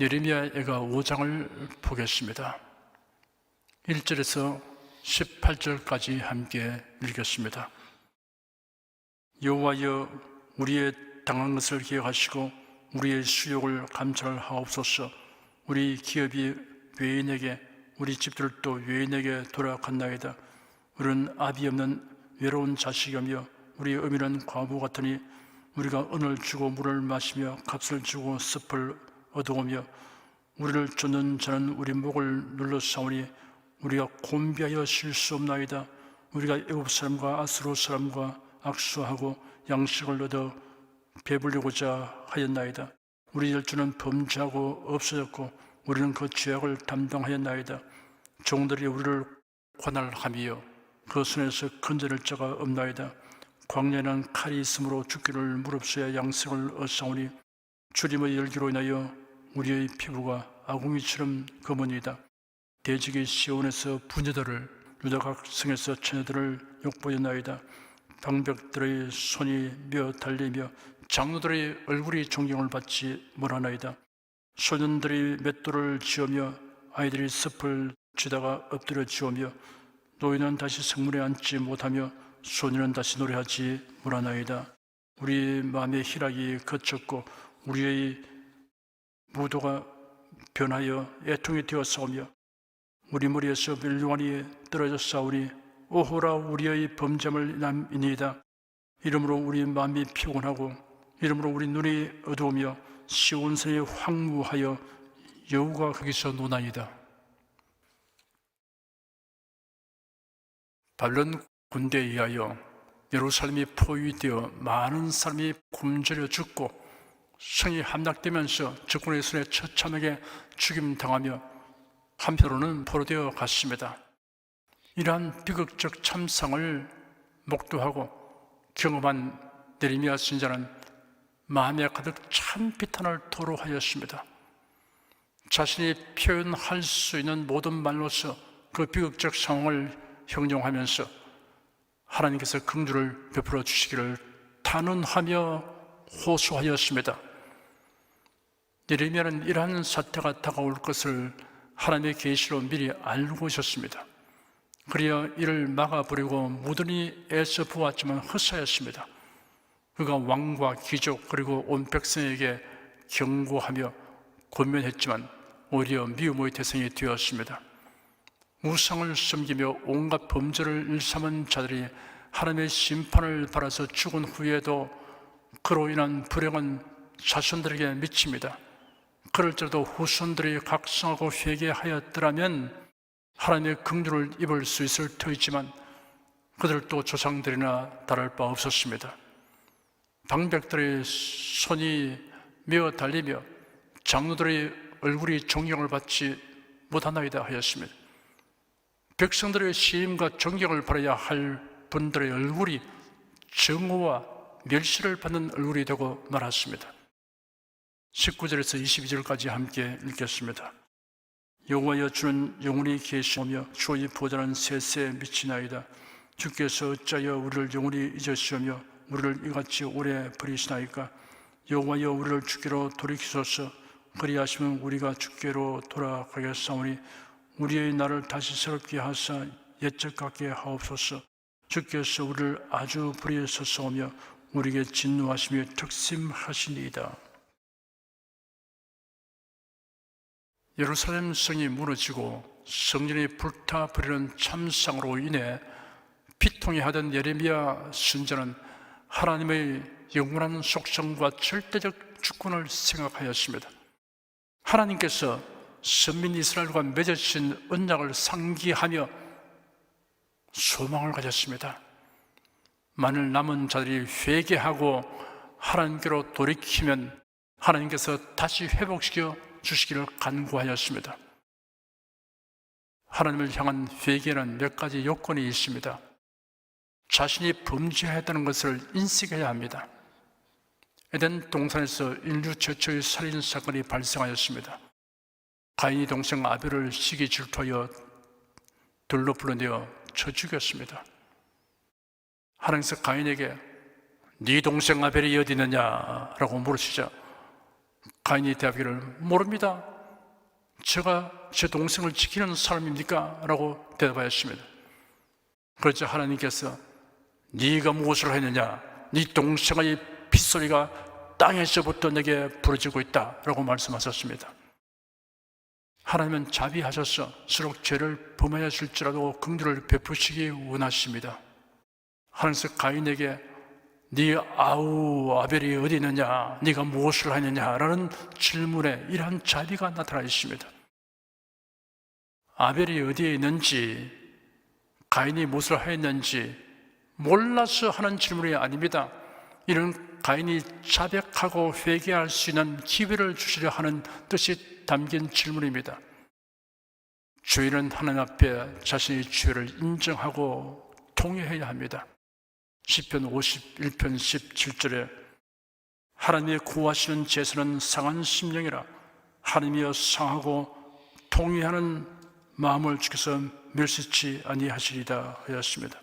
예레미야가 5장을 보겠습니다. 1절에서 18절까지 함께 읽겠습니다. 여호와여, 우리의 당한 것을 기억하시고 우리의 수욕을 감찰하옵소서. 우리 기업이 외인에게, 우리 집들도 외인에게 돌아갔나이다. 우리는 아비 없는 외로운 자식이며 우리 어미는 과부 같으니 우리가 은을 주고 물을 마시며 값을 주고 습을 얻어오며 우리를 쫓는 자는 우리 목을 눌러싸우니 우리가 곤비하여 쉴 수 없나이다. 우리가 애굽 사람과 아수르 사람과 악수하고 양식을 얻어 배불리고자 하였나이다. 우리 열주는 범죄하고 없어졌고 우리는 그 죄악을 담당하였나이다. 종들이 우리를 관할하며 그 손에서 건져낼 자가 없나이다. 광야에는 칼이 있으므로 죽기를 무릅쓰야 양식을 얻사오니 주림의 열기로 인하여 우리의 피부가 아궁이처럼 검으니이다. 대적이 시온에서 부녀들을, 유다각 성에서 처녀들을 욕보였나이다. 방백들의 손이 며 달리며 장로들의 얼굴이 존경을 받지 못하나이다. 소년들이 맷돌을 쥐으며 아이들이 습을 쥐다가 엎드려 지우며 노인은 다시 성문에 앉지 못하며 소년은 다시 노래하지 못하나이다. 우리 마음의 희락이 거쳤고 우리의 무도가 변하여 애통이 되어 싸우며 우리 머리에서 멸류관이 떨어져 싸우니 오호라 우리의 범죄물 남이니이다. 이러므로 우리 마음이 피곤하고 이러므로 우리 눈이 어두우며 시온산이 황무하여 여호가 거기서 노나이다. 바벨론 군대에 의하여 예루살렘이 포위되어 많은 사람이 굶주려 죽고 성이 함락되면서 적군의 손에 처참하게 죽임당하며 한편으로는 포로되어 갔습니다. 이러한 비극적 참상을 목도하고 경험한 예레미야 선지자는 마음에 가득 찬 비탄을 토로하였습니다. 자신이 표현할 수 있는 모든 말로서 그 비극적 상황을 형용하면서 하나님께서 긍휼을 베풀어 주시기를 단언하며 호소하였습니다. 예레미야는 이러한 사태가 다가올 것을 하나님의 계시로 미리 알고 있었습니다. 그리하 이를 막아버리고 무던히 애써 보았지만 헛사였습니다. 그가 왕과 귀족 그리고 온 백성에게 경고하며 권면했지만 오히려 미움의 대상이 되었습니다. 우상을 섬기며 온갖 범죄를 일삼은 자들이 하나님의 심판을 받아서 죽은 후에도 그로 인한 불행은 자손들에게 미칩니다. 그럴지라도 후손들이 각성하고 회개하였더라면 하나님의 긍휼을 입을 수 있을 터이지만 그들도 조상들이나 다를 바 없었습니다. 방백들의 손이 메어 달리며 장로들의 얼굴이 존경을 받지 못하나이다 하였습니다. 백성들의 시임과 존경을 받아야 할 분들의 얼굴이 정오와 멸시를 받는 얼굴이 되고 말았습니다. 19절에서 22절까지 함께 읽겠습니다. 여호와여, 주는 영원히 계시오며 주의 보좌는 세세에 미치나이다. 주께서 어찌하여 우리를 영원히 잊으시오며 우리를 이같이 오래 버리시나이까? 여호와여, 우리를 주께로 돌이키소서. 그리하시면 우리가 주께로 돌아가겠사오니 우리의 날을 다시 새롭게 하사 옛적 같게 하옵소서. 주께서 우리를 아주 버리셨사오며 우리에게 진노하시며 특심하시니이다. 예루살렘 성이 무너지고 성전이 불타버리는 참상으로 인해 피통해하던 예레미야 선지자는 하나님의 영원한 속성과 절대적 주권을 생각하였습니다. 하나님께서 선민 이스라엘과 맺으신 언약을 상기하며 소망을 가졌습니다. 만일 남은 자들이 회개하고 하나님께로 돌이키면 하나님께서 다시 회복시켜 주시기를 간구하였습니다. 하나님을 향한 회개는 몇 가지 요건이 있습니다. 자신이 범죄했다는 것을 인식해야 합니다. 에덴 동산에서 인류 최초의 살인 사건이 발생하였습니다. 가인이 동생 아벨을 시기 질투하여 들로 불러내어 쳐 죽였습니다. 하나님께서 가인에게 네 동생 아벨이 어디 있느냐라고 물으시자 가인이 대답하기를 모릅니다. 제가 제 동생을 지키는 사람입니까? 라고 대답하였습니다. 그러자 하나님께서 네가 무엇을 했느냐? 네 동생의 핏소리가 땅에서부터 내게 부러지고 있다 라고 말씀하셨습니다. 하나님은 자비하셔서 서로 죄를 범하였을지라도 긍휼을 베푸시기 원하십니다. 하나님께서 가인에게 네 아우 아벨이 어디 있느냐? 네가 무엇을 하느냐? 라는 질문에 이러한 자비가 나타나 있습니다. 아벨이 어디에 있는지, 가인이 무엇을 하였는지 몰라서 하는 질문이 아닙니다. 이런 가인이 자백하고 회개할 수 있는 기회를 주시려 하는 뜻이 담긴 질문입니다. 죄인은 하나님 앞에 자신의 죄를 인정하고 통회해야 합니다. 시편 51편 17절에 하나님의 구하시는 제사는 상한 심령이라 하나님이여 상하고 통회하는 마음을 주께서 멸시치 아니하시리다 하였습니다.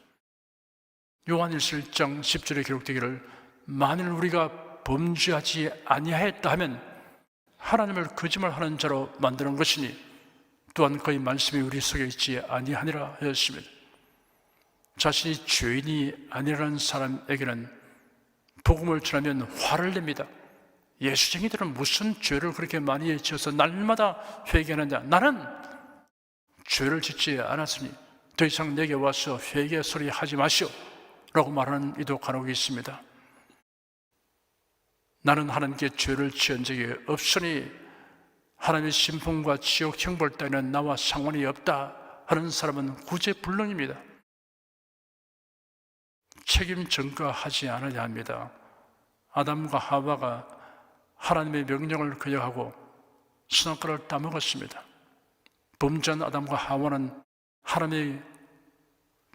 요한일서 1장 10절에 기록되기를 만일 우리가 범죄하지 아니하였다 하면 하나님을 거짓말하는 자로 만드는 것이니 또한 그의 말씀이 우리 속에 있지 아니하니라 하였습니다. 자신이 죄인이 아니라는 사람에게는 복음을 전하면 화를 냅니다. 예수쟁이들은 무슨 죄를 그렇게 많이 지어서 날마다 회개하느냐? 나는 죄를 짓지 않았으니 더 이상 내게 와서 회개 소리 하지 마시오 라고 말하는 이도 간혹 있습니다. 나는 하나님께 죄를 지은 적이 없으니 하나님의 심판과 지옥 형벌 따위는 나와 상관이 없다 하는 사람은 구제불능입니다. 책임 전가하지 않아야 합니다. 아담과 하와가 하나님의 명령을 거역하고 선악과를 따먹었습니다. 범죄한 아담과 하와는 하나님의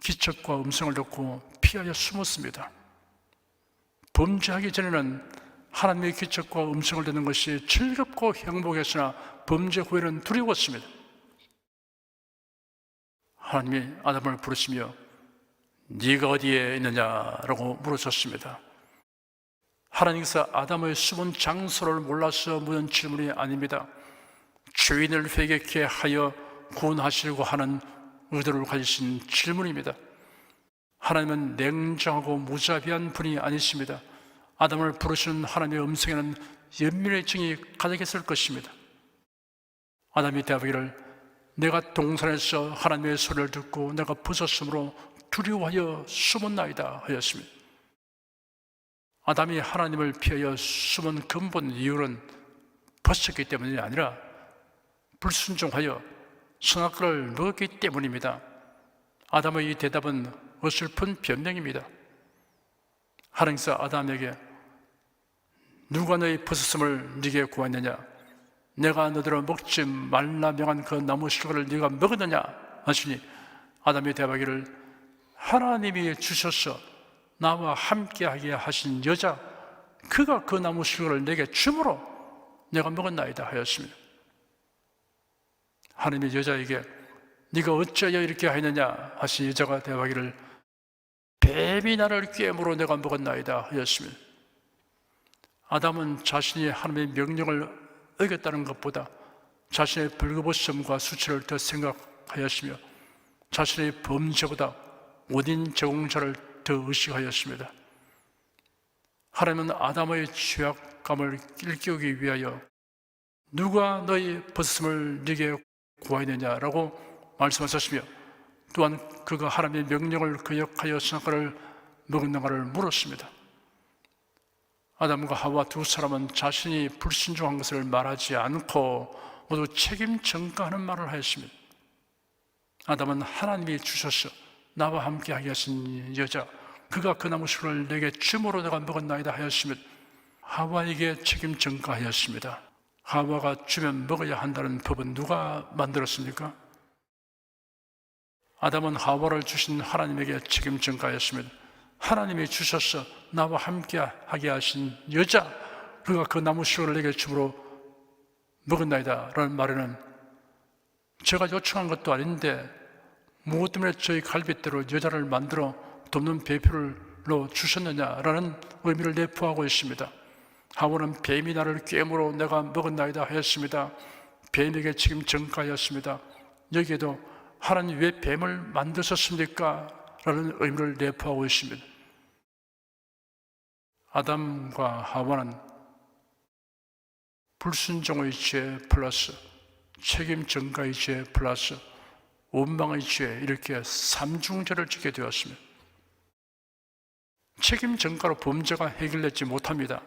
기척과 음성을 듣고 피하여 숨었습니다. 범죄하기 전에는 하나님의 기척과 음성을 듣는 것이 즐겁고 행복했으나 범죄 후에는 두려웠습니다. 하나님이 아담을 부르시며 네가 어디에 있느냐라고 물으셨습니다. 하나님께서 아담의 숨은 장소를 몰라서 묻은 질문이 아닙니다. 죄인을 회개케 하여 구원하시려고 하는 의도를 가지신 질문입니다. 하나님은 냉정하고 무자비한 분이 아니십니다. 아담을 부르시는 하나님의 음성에는 연민의 정이 가득했을 것입니다. 아담이 대답하기를 내가 동산에서 하나님의 소리를 듣고 내가 벗었으므로 두려워하여 숨었나이다 하였습니다. 아담이 하나님을 피하여 숨은 근본 이유는 벗었기 때문이 아니라 불순종하여 선악과를 먹었기 때문입니다. 아담의 이 대답은 어설픈 변명입니다. 하나님께서 아담에게 누가 너의 벗었음을 네게 구하느냐? 내가 너더러 먹지 말라 명한 그 나무 실과를 네가 먹었느냐? 하시니 아담이 대답하기를 하나님이 주셔서 나와 함께하게 하신 여자 그가 그 나무 실과를 내게 주므로 내가 먹었나이다 하였습니다. 하나님이 여자에게 네가 어찌하여 이렇게 하였느냐 하신 여자가 대답하기를 뱀이 나를 꿰므로 내가 먹었나이다 하였습니다. 아담은 자신이 하나님의 명령을 어겼다는 것보다 자신의 벌거벗음과 수치를 더 생각하였으며 자신의 범죄보다 원인 제공자를 더 의식하였습니다. 하나님은 아담의 죄악감을 일깨우기 위하여 누가 너희 벗음을 네게 구하였느냐라고 말씀하셨으며 또한 그가 하나님의 명령을 거역하여 선악과를 먹었는가를 물었습니다. 아담과 하와 두 사람은 자신이 불순종한 것을 말하지 않고 모두 책임 전가하는 말을 하였습니다. 아담은 하나님이 주셔서 나와 함께하게 하신 여자 그가 그 나무 실과를 내게 주므로 내가 먹었나이다 하였으며 하와에게 책임 전가하였습니다. 하와가 주면 먹어야 한다는 법은 누가 만들었습니까? 아담은 하와를 주신 하나님에게 책임 전가하였습니다. 하나님이 주셔서 나와 함께하게 하신 여자 그가 그 나무 실과를 내게 주므로 먹었나이다 라는 말에는 제가 요청한 것도 아닌데 무엇 때문에 저희 갈빗대로 여자를 만들어 돕는 배표로 주셨느냐라는 의미를 내포하고 있습니다. 하와는 뱀이 나를 꿰물어 내가 먹었나이다 하였습니다. 뱀에게 책임 전가하였습니다. 여기에도 하나님 왜 뱀을 만드셨습니까? 라는 의미를 내포하고 있습니다. 아담과 하와는 불순종의 죄 플러스 책임 전가의 죄 플러스 원망의 죄, 이렇게 삼중죄를 지게 되었습니다. 책임 전가로 범죄가 해결되지 못합니다.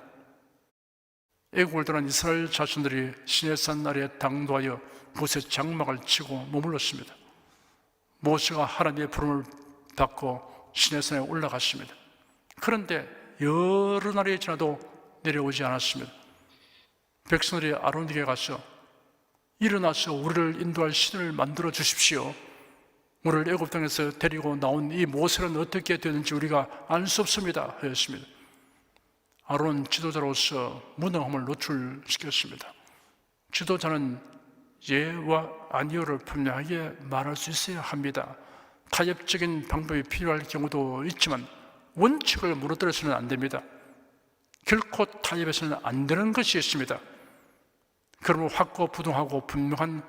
애국을 떠난 이스라엘 자손들이 시내산 아래에 당도하여 그곳에 장막을 치고 머물렀습니다. 모세가 하나님의 부름을 받고 시내산에 올라갔습니다. 그런데 여러 날이 지나도 내려오지 않았습니다. 백성들이 아론에게 가서 일어나서 우리를 인도할 신을 만들어 주십시오. 우리를 애굽 땅에서 데리고 나온 이 모세는 어떻게 되는지 우리가 알 수 없습니다 하였습니다. 아론 지도자로서 무능함을 노출시켰습니다. 지도자는 예와 아니오를 분명하게 말할 수 있어야 합니다. 타협적인 방법이 필요할 경우도 있지만 원칙을 무너뜨려서는 안 됩니다. 결코 타협해서는 안 되는 것이 있습니다. 그러므로 확고부동하고 분명한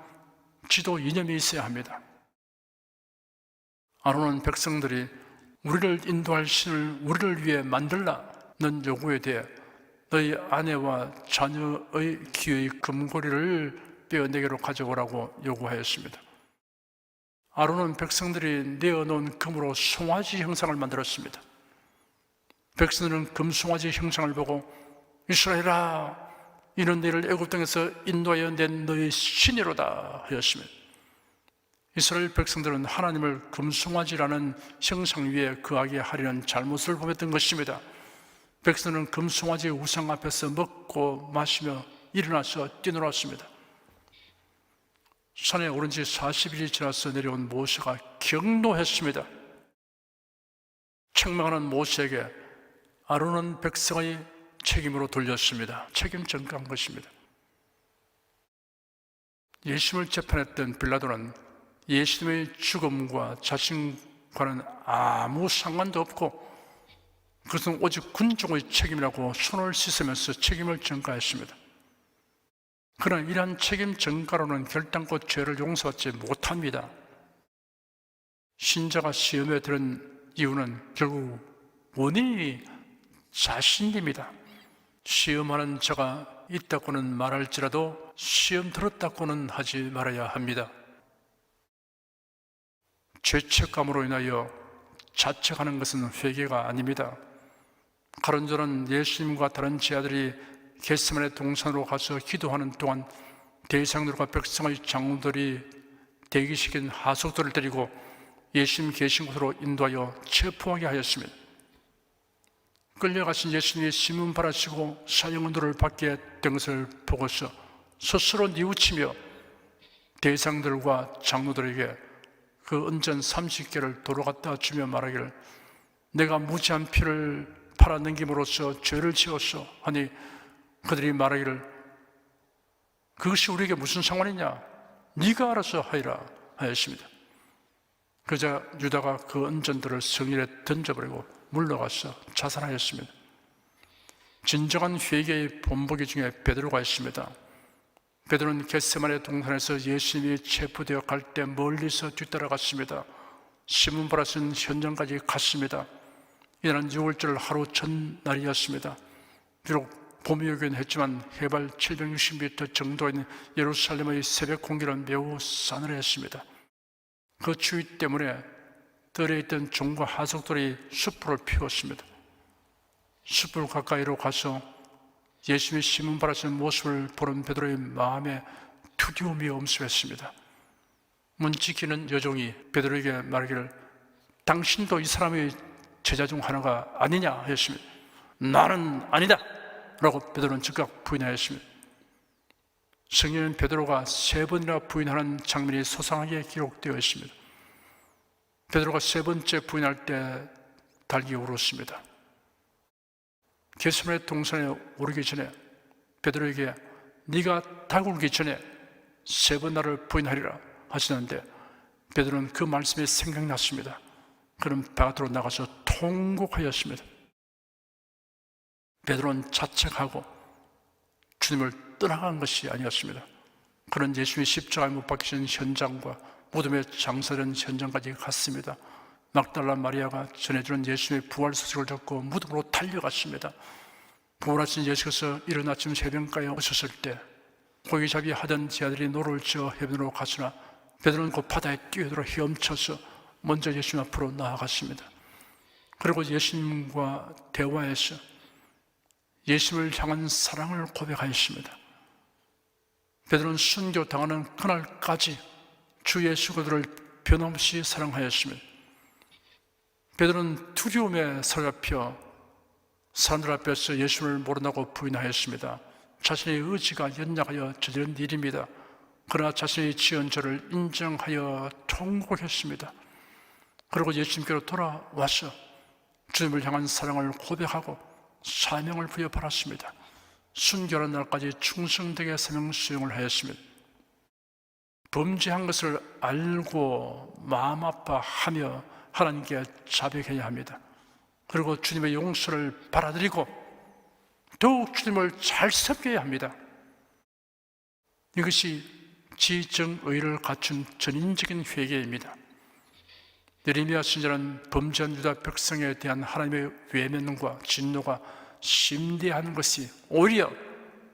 지도 이념이 있어야 합니다. 아론은 백성들이 우리를 인도할 신을 우리를 위해 만들라는 요구에 대해 너희 아내와 자녀의 귀의 금고리를 빼어 내게로 가져오라고 요구하였습니다. 아론은 백성들이 내어놓은 금으로 송아지 형상을 만들었습니다. 백성들은 금 송아지 형상을 보고 이스라엘아, 이는 너희를 애굽 땅에서 인도하여 낸 너희 신이로다 하였습니다. 이스라엘 백성들은 하나님을 금송아지라는 형상 위에 거하게 하려는 잘못을 범했던 것입니다. 백성들은 금송아지의 우상 앞에서 먹고 마시며 일어나서 뛰놀았습니다. 산에 오른 지 40일이 지나서 내려온 모세가 경노했습니다. 책망하는 모세에게 아론은 백성의 책임으로 돌렸습니다. 책임 전가한 것입니다. 예수님을 재판했던 빌라도는 예수님의 죽음과 자신과는 아무 상관도 없고 그것은 오직 군중의 책임이라고 손을 씻으면서 책임을 전가했습니다. 그러나 이러한 책임 전가로는 결단코 죄를 용서받지 못합니다. 신자가 시험에 들은 이유는 결국 원인이 자신입니다. 시험하는 자가 있다고는 말할지라도 시험 들었다고는 하지 말아야 합니다. 죄책감으로 인하여 자책하는 것은 회개가 아닙니다. 가론저는 예수님과 다른 제자들이 겟세마네 동산으로 가서 기도하는 동안 대장들과 백성의 장로들이 대기시킨 하속들을 데리고 예수님 계신 곳으로 인도하여 체포하게 하였습니다. 끌려가신 예수님이 신문 바라시고 사형언도를 받게 된 것을 보고서 스스로 뉘우치며 대장들과 장로들에게 그 은전 30개를 도로 갖다 주며 말하기를 내가 무지한 피를 팔아 넘김으로써 죄를 지었소 하니 그들이 말하기를 그것이 우리에게 무슨 상관이냐 네가 알아서 하리라 하였습니다. 그러자 유다가 그 은전들을 성일에 던져버리고 물러가서 자살하였습니다. 진정한 회개의 본보기 중에 베드로가 있습니다. 베드로는 겟세마네 동산에서 예수님이 체포되어 갈 때 멀리서 뒤따라갔습니다. 시몬 바라스는 현장까지 갔습니다. 이날은 6월절 하루 전날이었습니다. 비록 봄이 오긴 했지만 해발 760m 정도에 있는 예루살렘의 새벽 공기는 매우 싸늘했습니다. 그 추위 때문에 들에 있던 종과 하석들이 숯불을 피웠습니다. 숯불 가까이로 가서 예수님이 시몬 바라시는 모습을 보는 베드로의 마음에 두려움이 엄습했습니다. 문 지키는 여종이 베드로에게 말하기를 당신도 이 사람의 제자 중 하나가 아니냐 하였습니다. 나는 아니다 라고 베드로는 즉각 부인하였습니다. 성경은 베드로가 3번이나 부인하는 장면이 소상하게 기록되어 있습니다. 베드로가 3번째 부인할 때 달기 울었습니다. 겟세마네 동산에 오르기 전에 베드로에게 네가 닭 울기 전에 3번 나를 부인하리라 하시는데 베드로는 그 말씀이 생각났습니다. 그럼 바깥으로 나가서 통곡하였습니다. 베드로는 자책하고 주님을 떠나간 것이 아니었습니다. 그는 예수님이 십자가에 못 박히신 현장과 무덤에 장사된 현장까지 갔습니다. 막달라 마리아가 전해주는 예수님의 부활 소식을 듣고 무덤으로 달려갔습니다. 부활하신 예수께서 이른 아침 새벽가에 오셨을 때 고기잡이 하던 제자들이 노를 지어 해변으로 갔으나 베드로는 곧 바다에 뛰어들어 헤엄쳐서 먼저 예수님 앞으로 나아갔습니다. 그리고 예수님과 대화해서 예수님을 향한 사랑을 고백하였습니다. 베드로는 순교당하는 그날까지 주 예수 그들을 변함없이 사랑하였습니다. 베드로는 두려움에 사로잡혀 사람들 앞에서 예수를 모른다고 부인하였습니다. 자신의 의지가 연약하여 저지른 일입니다. 그러나 자신이 지은 죄를 인정하여 통곡했습니다. 그리고 예수님께로 돌아와서 주님을 향한 사랑을 고백하고 사명을 부여받았습니다. 순교하는 날까지 충성되게 사명 수행을 하였습니다. 범죄한 것을 알고 마음 아파하며 하나님께 자백해야 합니다. 그리고 주님의 용서를 받아들이고 더욱 주님을 잘 섬겨야 합니다. 이것이 지정의를 갖춘 전인적인 회개입니다. 예레미야 선지자는 범죄한 유다 백성에 대한 하나님의 외면과 진노가 심대한 것이 오히려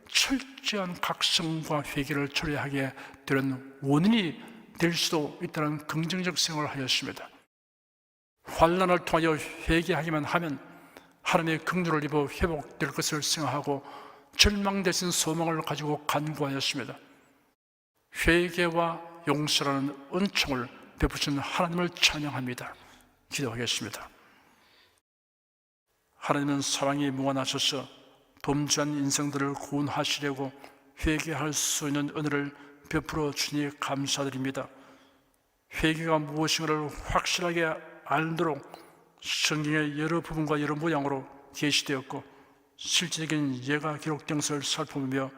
철저한 각성과 회개를 초래하게 되는 원인이 될 수도 있다는 긍정적 생각을 하였습니다. 환난을 통하여 회개하기만 하면 하나님의 긍휼을 입어 회복될 것을 생각하고 절망되신 소망을 가지고 간구하였습니다. 회개와 용서라는 은총을 베푸신 하나님을 찬양합니다. 기도하겠습니다. 하나님은 사랑이 무한하셔서 범죄한 인생들을 구원하시려고 회개할 수 있는 은혜를 베풀어 주니 감사드립니다. 회개가 무엇인가를 확실하게 알도록 성경의 여러 부분과 여러 모양으로 계시되었고 실질적인 예가 기록된 것을 살펴보며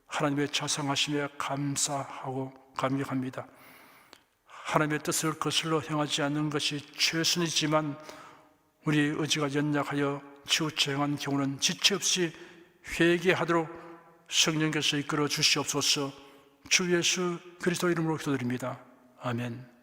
하나님의 자상하심에 감사하고 감격합니다. 하나님의 뜻을 거슬러 행하지 않는 것이 최선이지만 우리의 의지가 연약하여 치우쳐 행한 경우는 지체 없이 회개하도록 성령께서 이끌어 주시옵소서. 주 예수 그리스도 이름으로 기도드립니다. 아멘.